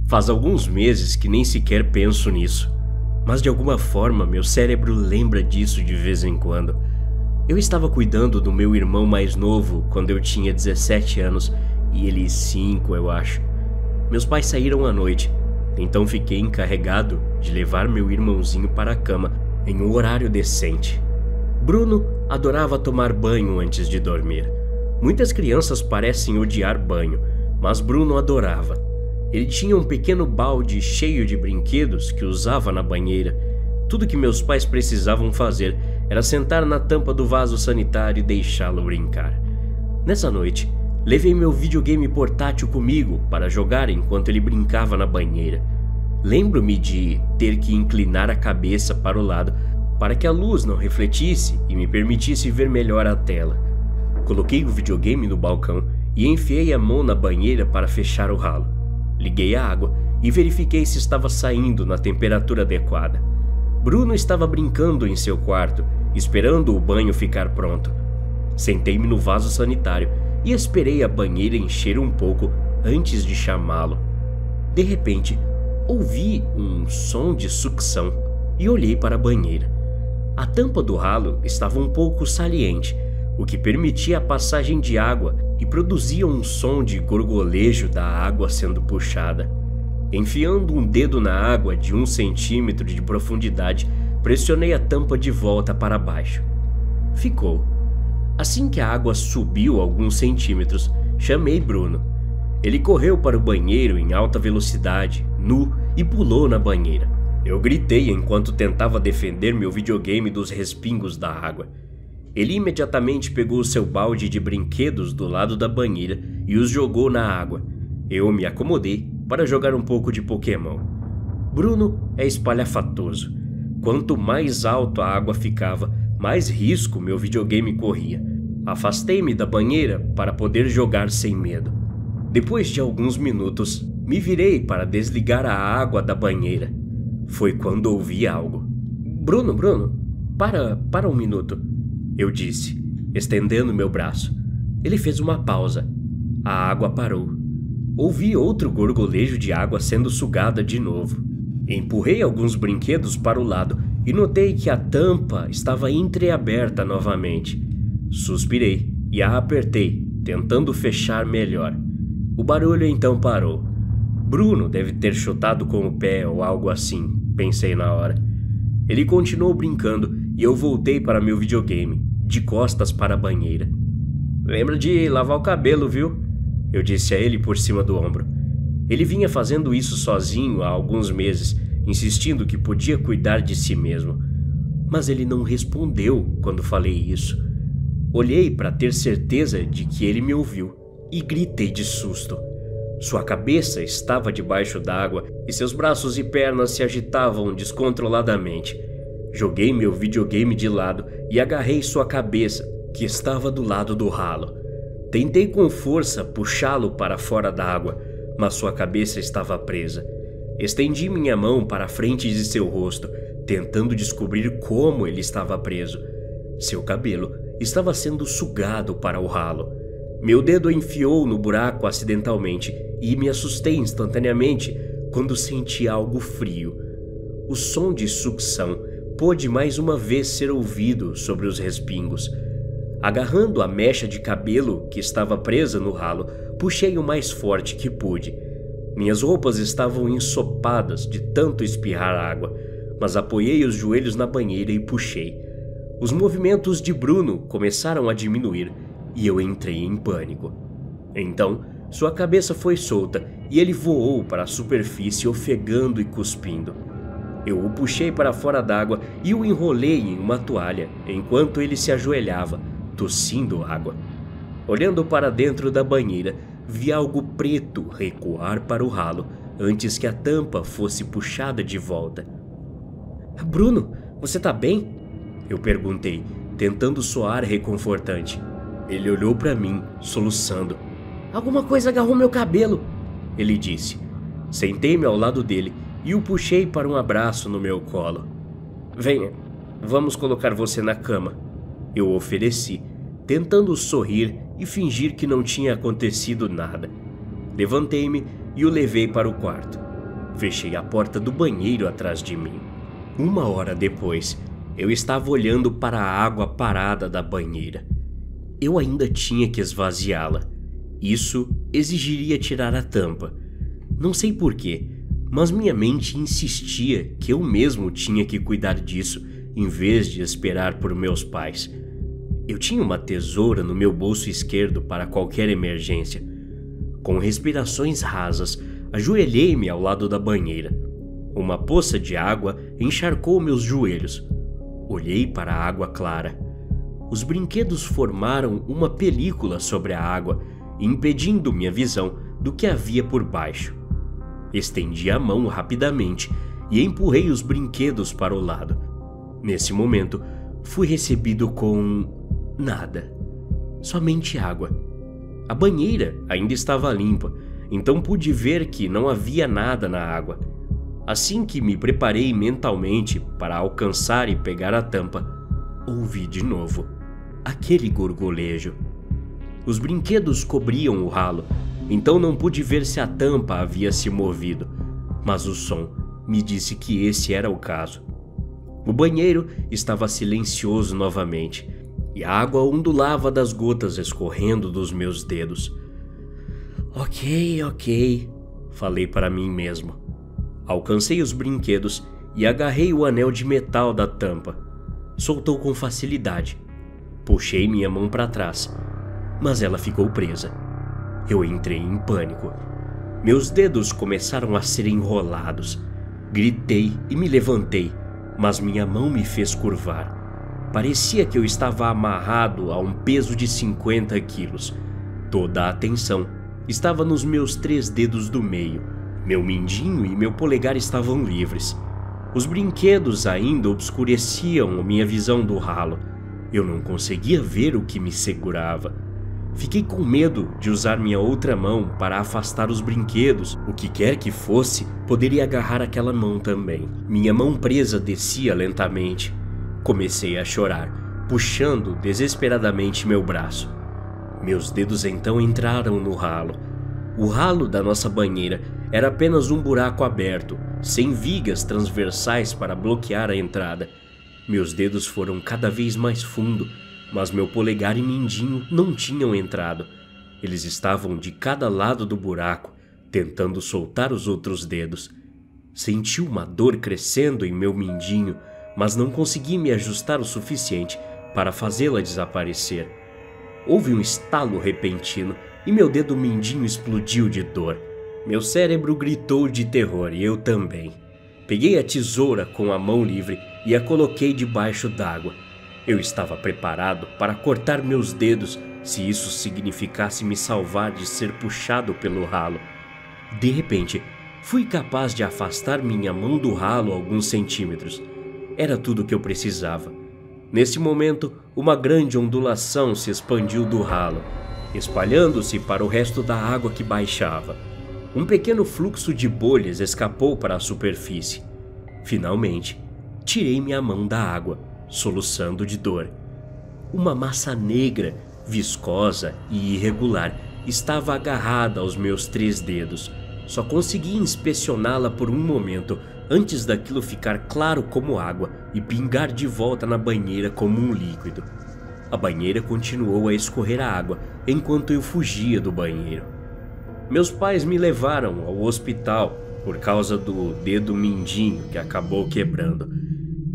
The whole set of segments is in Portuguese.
Faz alguns meses que nem sequer penso nisso, mas de alguma forma meu cérebro lembra disso de vez em quando. Eu estava cuidando do meu irmão mais novo quando eu tinha 17 anos e ele 5, eu acho. Meus pais saíram à noite, então fiquei encarregado de levar meu irmãozinho para a cama em um horário decente. Bruno adorava tomar banho antes de dormir. Muitas crianças parecem odiar banho, mas Bruno adorava. Ele tinha um pequeno balde cheio de brinquedos que usava na banheira. Tudo que meus pais precisavam fazer era sentar na tampa do vaso sanitário e deixá-lo brincar. Nessa noite, levei meu videogame portátil comigo para jogar enquanto ele brincava na banheira. Lembro-me de ter que inclinar a cabeça para o lado para que a luz não refletisse e me permitisse ver melhor a tela. Coloquei o videogame no balcão e enfiei a mão na banheira para fechar o ralo. Liguei a água e verifiquei se estava saindo na temperatura adequada. Bruno estava brincando em seu quarto, esperando o banho ficar pronto. Sentei-me no vaso sanitário e esperei a banheira encher um pouco antes de chamá-lo. De repente, ouvi um som de sucção e olhei para a banheira. A tampa do ralo estava um pouco saliente, o que permitia a passagem de água e produzia um som de gorgolejo da água sendo puxada. Enfiando um dedo na água de 1 centímetro de profundidade, pressionei a tampa de volta para baixo. Ficou. Assim que a água subiu alguns centímetros, chamei Bruno. Ele correu para o banheiro em alta velocidade, nu, e pulou na banheira. Eu gritei enquanto tentava defender meu videogame dos respingos da água. Ele imediatamente pegou seu balde de brinquedos do lado da banheira e os jogou na água. Eu me acomodei para jogar um pouco de Pokémon. Bruno é espalhafatoso. Quanto mais alto a água ficava, mais risco meu videogame corria. Afastei-me da banheira para poder jogar sem medo. Depois de alguns minutos, me virei para desligar a água da banheira. Foi quando ouvi algo. Bruno, para um minuto, eu disse, estendendo meu braço. Ele fez uma pausa. A água parou. Ouvi outro gorgolejo de água sendo sugada de novo. Empurrei alguns brinquedos para o lado e notei que a tampa estava entreaberta novamente. Suspirei e a apertei, tentando fechar melhor. O barulho então parou. Bruno deve ter chutado com o pé ou algo assim, pensei na hora. Ele continuou brincando e eu voltei para meu videogame, de costas para a banheira. Lembra de lavar o cabelo, viu? Eu disse a ele por cima do ombro. Ele vinha fazendo isso sozinho há alguns meses, insistindo que podia cuidar de si mesmo. Mas ele não respondeu quando falei isso. Olhei para ter certeza de que ele me ouviu e gritei de susto. Sua cabeça estava debaixo d'água e seus braços e pernas se agitavam descontroladamente. Joguei meu videogame de lado e agarrei sua cabeça, que estava do lado do ralo. Tentei com força puxá-lo para fora d'água, mas sua cabeça estava presa. Estendi minha mão para a frente de seu rosto, tentando descobrir como ele estava preso. Seu cabelo estava sendo sugado para o ralo. Meu dedo enfiou no buraco acidentalmente e me assustei instantaneamente quando senti algo frio. O som de sucção pôde mais uma vez ser ouvido sobre os respingos. Agarrando a mecha de cabelo que estava presa no ralo, puxei o mais forte que pude. Minhas roupas estavam ensopadas de tanto espirrar água, mas apoiei os joelhos na banheira e puxei. Os movimentos de Bruno começaram a diminuir e eu entrei em pânico. Então, sua cabeça foi solta e ele voou para a superfície ofegando e cuspindo. Eu o puxei para fora d'água e o enrolei em uma toalha enquanto ele se ajoelhava, tossindo água. Olhando para dentro da banheira, vi algo preto recuar para o ralo antes que a tampa fosse puxada de volta. Bruno, você tá bem? Eu perguntei, tentando soar reconfortante. Ele olhou para mim, soluçando. Alguma coisa agarrou meu cabelo, ele disse. Sentei-me ao lado dele e o puxei para um abraço no meu colo. Venha, vamos colocar você na cama. Eu ofereci, tentando sorrir e fingir que não tinha acontecido nada. Levantei-me e o levei para o quarto. Fechei a porta do banheiro atrás de mim. 1 hora depois, eu estava olhando para a água parada da banheira. Eu ainda tinha que esvaziá-la. Isso exigiria tirar a tampa. Não sei porquê, mas minha mente insistia que eu mesmo tinha que cuidar disso em vez de esperar por meus pais. Eu tinha uma tesoura no meu bolso esquerdo para qualquer emergência. Com respirações rasas, ajoelhei-me ao lado da banheira. Uma poça de água encharcou meus joelhos. Olhei para a água clara. Os brinquedos formaram uma película sobre a água, impedindo minha visão do que havia por baixo. Estendi a mão rapidamente e empurrei os brinquedos para o lado. Nesse momento, fui recebido com nada. Somente água. A banheira ainda estava limpa, então pude ver que não havia nada na água. Assim que me preparei mentalmente para alcançar e pegar a tampa, ouvi de novo aquele gorgolejo. Os brinquedos cobriam o ralo, então não pude ver se a tampa havia se movido, mas o som me disse que esse era o caso. O banheiro estava silencioso novamente, e a água ondulava das gotas escorrendo dos meus dedos. Ok, falei para mim mesmo. Alcancei os brinquedos e agarrei o anel de metal da tampa. Soltou com facilidade. Puxei minha mão para trás, mas ela ficou presa. Eu entrei em pânico. Meus dedos começaram a ser enrolados. Gritei e me levantei, mas minha mão me fez curvar. Parecia que eu estava amarrado a um peso de 50 quilos. Toda a atenção estava nos meus 3 dedos do meio. Meu mindinho e meu polegar estavam livres. Os brinquedos ainda obscureciam minha visão do ralo. Eu não conseguia ver o que me segurava. Fiquei com medo de usar minha outra mão para afastar os brinquedos. O que quer que fosse, poderia agarrar aquela mão também. Minha mão presa descia lentamente. Comecei a chorar, puxando desesperadamente meu braço. Meus dedos então entraram no ralo. O ralo da nossa banheira era apenas um buraco aberto, sem vigas transversais para bloquear a entrada. Meus dedos foram cada vez mais fundo, mas meu polegar e mindinho não tinham entrado. Eles estavam de cada lado do buraco, tentando soltar os outros dedos. Senti uma dor crescendo em meu mindinho, mas não consegui me ajustar o suficiente para fazê-la desaparecer. Houve um estalo repentino e meu dedo mindinho explodiu de dor. Meu cérebro gritou de terror e eu também. Peguei a tesoura com a mão livre e a coloquei debaixo d'água. Eu estava preparado para cortar meus dedos se isso significasse me salvar de ser puxado pelo ralo. De repente, fui capaz de afastar minha mão do ralo alguns centímetros. Era tudo o que eu precisava. Nesse momento, uma grande ondulação se expandiu do ralo, espalhando-se para o resto da água que baixava. Um pequeno fluxo de bolhas escapou para a superfície. Finalmente, tirei minha mão da água, soluçando de dor. Uma massa negra, viscosa e irregular estava agarrada aos meus 3 dedos. Só consegui inspecioná-la por um momento antes daquilo ficar claro como água e pingar de volta na banheira como um líquido. A banheira continuou a escorrer a água enquanto eu fugia do banheiro. Meus pais me levaram ao hospital por causa do dedo mindinho que acabou quebrando.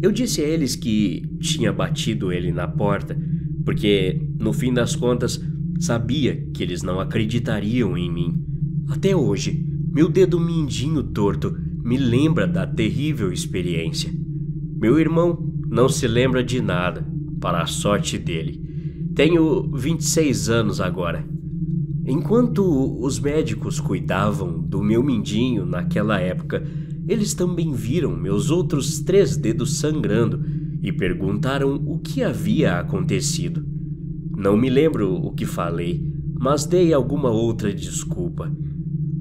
Eu disse a eles que tinha batido ele na porta, porque, no fim das contas, sabia que eles não acreditariam em mim. Até hoje, meu dedo mindinho torto me lembra da terrível experiência. Meu irmão não se lembra de nada, para a sorte dele. Tenho 26 anos agora. Enquanto os médicos cuidavam do meu mindinho naquela época, eles também viram meus outros 3 dedos sangrando e perguntaram o que havia acontecido. Não me lembro o que falei, mas dei alguma outra desculpa.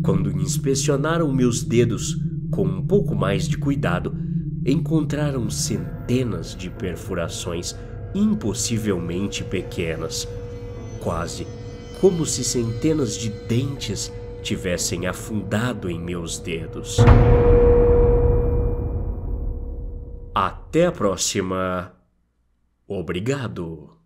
Quando inspecionaram meus dedos com um pouco mais de cuidado, encontraram centenas de perfurações impossivelmente pequenas, quase como se centenas de dentes tivessem afundado em meus dedos. Até a próxima. Obrigado.